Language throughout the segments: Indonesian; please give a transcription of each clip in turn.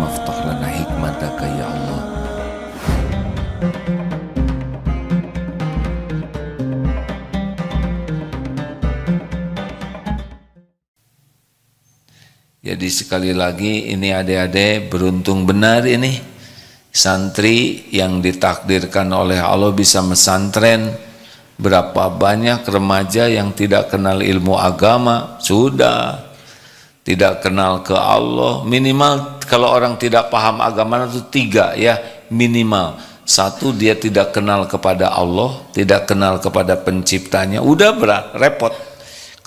Allahumma aftah lana hikmataka ya Allah. Jadi sekali lagi ini adik-adik beruntung benar ini santri yang ditakdirkan oleh Allah bisa mesantren. Berapa banyak remaja yang tidak kenal ilmu agama, sudah tidak kenal ke Allah. Minimal kalau orang tidak paham agama itu 3 ya, minimal. 1, dia tidak kenal kepada Allah, tidak kenal kepada penciptanya, udah berat, repot.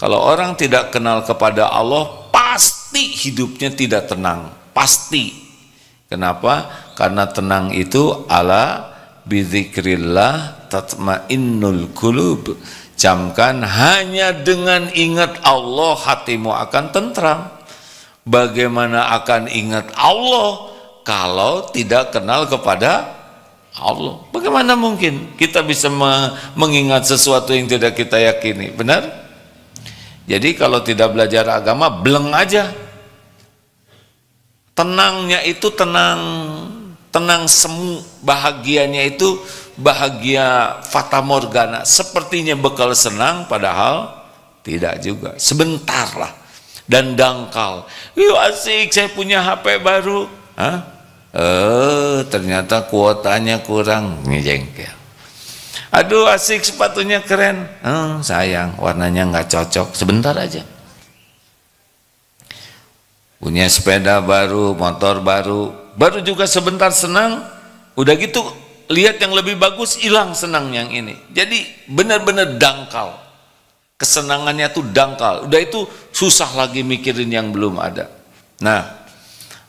Kalau orang tidak kenal kepada Allah, pasti hidupnya tidak tenang, pasti. Kenapa? Karena tenang itu ala bidzikrillah tatmainnul qulub. Camkan, hanya dengan ingat Allah hatimu akan tentram. Bagaimana akan ingat Allah kalau tidak kenal kepada Allah? Bagaimana mungkin kita bisa mengingat sesuatu yang tidak kita yakini? Benar? Jadi kalau tidak belajar agama, bleng aja. Tenangnya itu tenang semu, bahagianya itu bahagia fata morgana, sepertinya bekal senang, padahal tidak juga, sebentar lah, dan dangkal. Yuk asik, saya punya HP baru. Ternyata kuotanya kurang, ngejengkel. Aduh asik, sepatunya keren. Sayang, warnanya nggak cocok, sebentar aja. Punya sepeda baru, motor baru juga sebentar senang, udah gitu lihat yang lebih bagus, hilang senang yang ini. Jadi benar-benar dangkal, kesenangannya tuh dangkal. Udah itu susah lagi mikirin yang belum ada. Nah,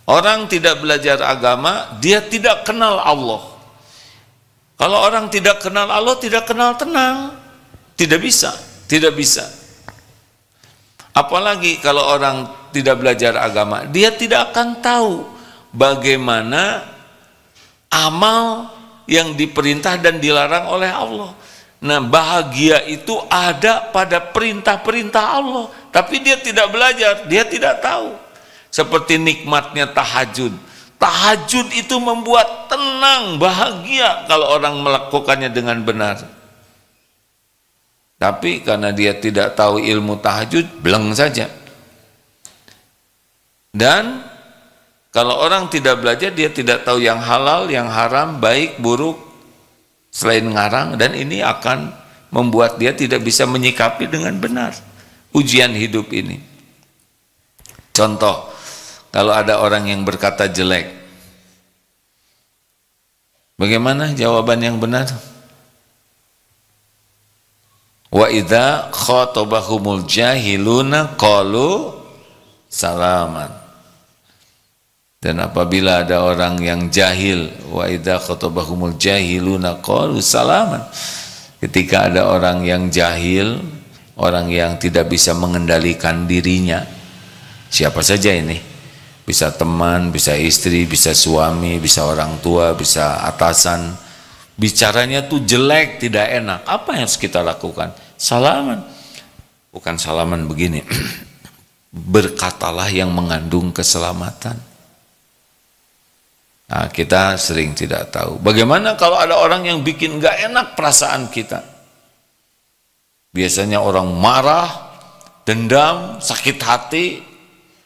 orang tidak belajar agama, dia tidak kenal Allah. Kalau orang tidak kenal Allah, tidak kenal tenang, tidak bisa. Apalagi kalau orang tidak belajar agama, dia tidak akan tahu bagaimana amal yang diperintah dan dilarang oleh Allah. Nah, bahagia itu ada pada perintah-perintah Allah, tapi dia tidak belajar, dia tidak tahu. Seperti nikmatnya tahajud. Tahajud itu membuat tenang, bahagia kalau orang melakukannya dengan benar. Tapi karena dia tidak tahu ilmu tahajud, bleng saja. Dan kalau orang tidak belajar, dia tidak tahu yang halal, yang haram, baik, buruk, selain ngarang, dan ini akan membuat dia tidak bisa menyikapi dengan benar ujian hidup ini. Contoh, kalau ada orang yang berkata jelek, bagaimana jawaban yang benar? Wa idza khatabahumul jahiluna qalu salaman. Dan apabila ada orang yang jahil, wa idza khatabahumul jahiluna qalu salaman. Ketika ada orang yang jahil, orang yang tidak bisa mengendalikan dirinya, siapa saja ini, bisa teman, bisa istri, bisa suami, bisa orang tua, bisa atasan, bicaranya tuh jelek, tidak enak, apa yang harus kita lakukan? Salaman. Bukan salaman begini, berkatalah yang mengandung keselamatan. Nah, kita sering tidak tahu. Bagaimana kalau ada orang yang bikin gak enak perasaan kita? Biasanya orang marah, dendam, sakit hati.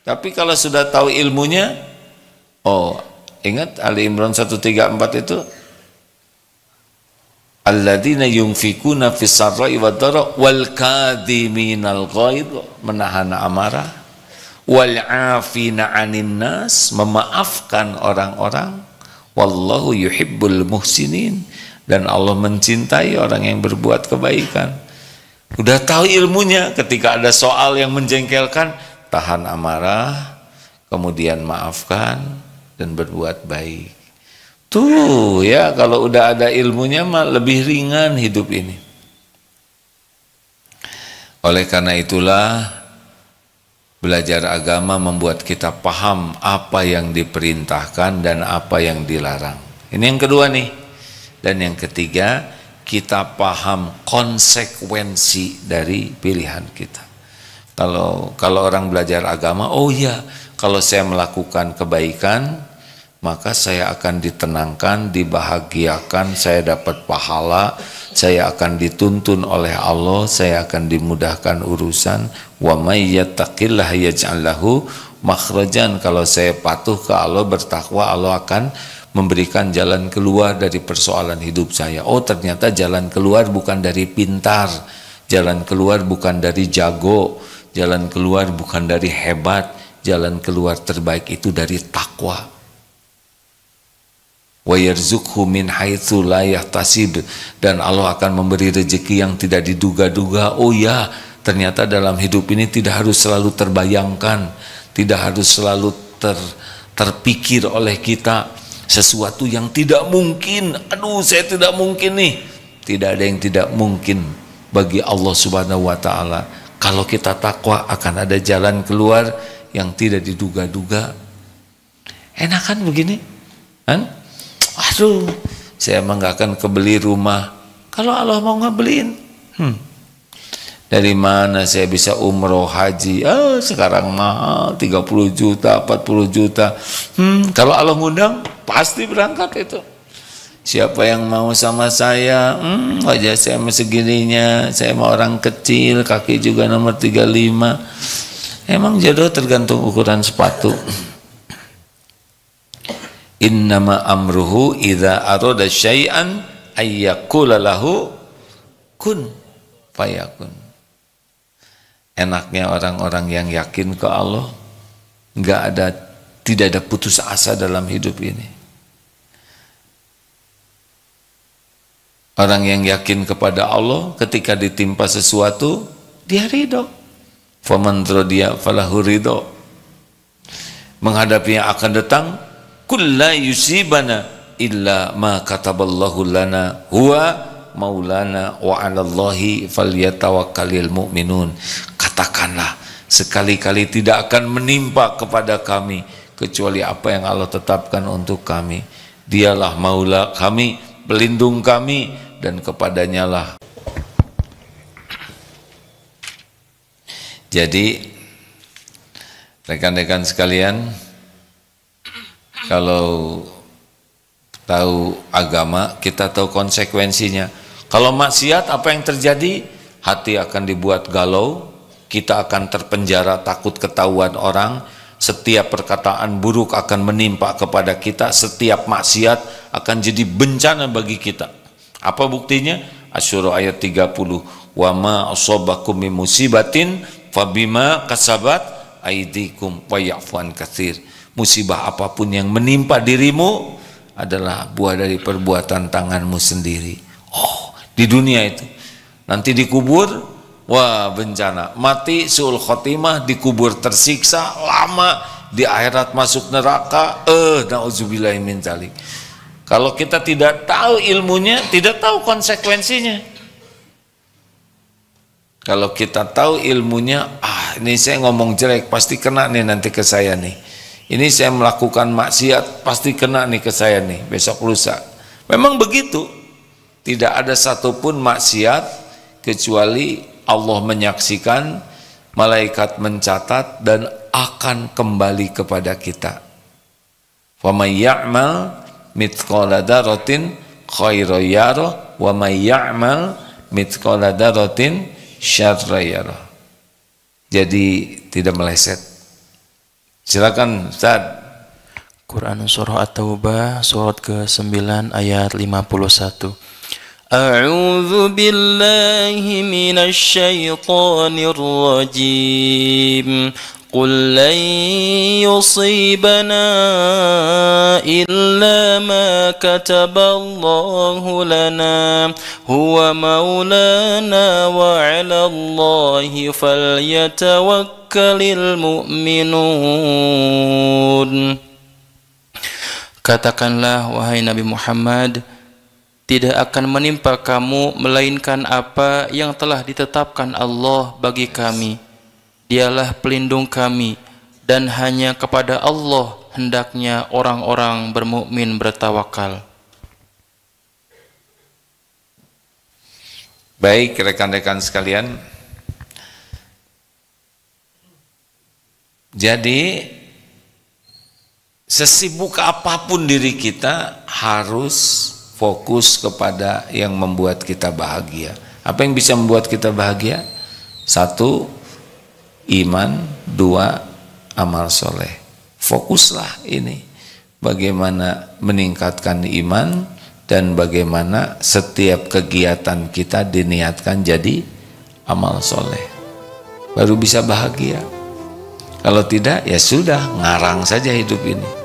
Tapi kalau sudah tahu ilmunya, ingat Ali Imran 134 itu, alladzina yunfikuna fis sarra'i wad dharra wal kadhiminal ghaidh, menahan amarah, wal 'afina 'anil nas, memaafkan orang-orang, wallahu yuhibbul muhsinin, dan Allah mencintai orang yang berbuat kebaikan. Udah tahu ilmunya, ketika ada soal yang menjengkelkan, tahan amarah, kemudian maafkan dan berbuat baik. Tuh ya, kalau udah ada ilmunya mah lebih ringan hidup ini. Oleh karena itulah belajar agama membuat kita paham apa yang diperintahkan dan apa yang dilarang. Ini yang kedua nih. Dan yang ketiga, kita paham konsekuensi dari pilihan kita. Kalau orang belajar agama, oh iya, kalau saya melakukan kebaikan, maka saya akan ditenangkan, dibahagiakan, saya dapat pahala, saya akan dituntun oleh Allah, saya akan dimudahkan urusan. Wa may yattaqillah yaj'al lahu makhrajan. Kalau saya patuh ke Allah, bertakwa, Allah akan memberikan jalan keluar dari persoalan hidup saya. Oh, ternyata jalan keluar bukan dari pintar, jalan keluar bukan dari jago, jalan keluar bukan dari hebat, jalan keluar terbaik itu dari takwa. Wa yarzuqhu min haitsu la yahtasib, dan Allah akan memberi rezeki yang tidak diduga-duga. Oh ya, ternyata dalam hidup ini tidak harus selalu terbayangkan, tidak harus selalu terpikir oleh kita sesuatu yang tidak mungkin. Aduh, saya tidak mungkin nih. Tidak ada yang tidak mungkin bagi Allah Subhanahu wa taala. Kalau kita takwa akan ada jalan keluar yang tidak diduga-duga. Enakan begini? Kan? Aduh, saya emang gak akan kebeli rumah. Kalau Allah mau ngebeliin, dari mana saya bisa umroh haji? Sekarang mahal 30 juta, 40 juta. Kalau Allah ngundang, pasti berangkat itu. Siapa yang mau sama saya? Wajah saya segininya, saya mau orang kecil, kaki juga nomor 35. Emang jodoh tergantung ukuran sepatu. Innama amruhu idza arada syai'an ayyaqula lahu kun fayakun. Enaknya orang-orang yang yakin ke Allah, tidak ada putus asa dalam hidup ini. Orang yang yakin kepada Allah, ketika ditimpa sesuatu, dia ridho. Faman radiya falahu ridho. Menghadapi yang akan datang, kulla yusibana illa ma kataballahu lana huwa maulana wa 'alallahi falyatawakkalul mu'minun. Katakanlah, sekali-kali tidak akan menimpa kepada kami kecuali apa yang Allah tetapkan untuk kami. Dialah maula kami, pelindung kami, dan kepadanya lah. Jadi rekan-rekan sekalian, kalau tahu agama, kita tahu konsekuensinya. Kalau maksiat, apa yang terjadi? Hati akan dibuat galau, kita akan terpenjara takut ketahuan orang, setiap perkataan buruk akan menimpa kepada kita, setiap maksiat akan jadi bencana bagi kita. Apa buktinya? Asy-Syura ayat 30. Wa ma asabakum min musibatin fabima kasabat aydikum wa ya'fu an katsir. Musibah apapun yang menimpa dirimu adalah buah dari perbuatan tanganmu sendiri. Oh, di dunia itu. Nanti dikubur, wah bencana. Mati su'ul khotimah, dikubur tersiksa lama, di akhirat masuk neraka. Nauzubillahi min dzalik. Kalau kita tidak tahu ilmunya, tidak tahu konsekuensinya. Kalau kita tahu ilmunya, ini saya ngomong jelek, pasti kena nih nanti ke saya nih. Ini saya melakukan maksiat, pasti kena nih ke saya nih, besok lusa. Memang begitu. Tidak ada satupun maksiat kecuali Allah menyaksikan, malaikat mencatat, dan akan kembali kepada kita. Wa may ya'mal mithqala dzarratin khairan yarah wa may ya'mal mithqala dzarratin syarran yarah. Jadi tidak meleset. Silakan Ustaz. Quran surah At-Taubah surat ke-9 ayat 51. A'udzu billahi minasy syaithanir rajim. Qul lan yusibana illa ma kataballahu lana huwa maulana wa 'alallahi falyatawakkalul mu'minun. Katakanlah wahai Nabi Muhammad, tidak akan menimpa kamu melainkan apa yang telah ditetapkan Allah bagi kami. Dialah pelindung kami, dan hanya kepada Allah hendaknya orang-orang bermukmin bertawakal. Baik rekan-rekan sekalian, jadi Sesibuk apapun diri kita harus fokus kepada yang membuat kita bahagia. Apa yang bisa membuat kita bahagia? 1, iman. 2, amal soleh. Fokuslah ini, bagaimana meningkatkan iman dan bagaimana setiap kegiatan kita diniatkan jadi amal soleh, baru bisa bahagia. Kalau tidak, ya sudah, ngarang saja hidup ini.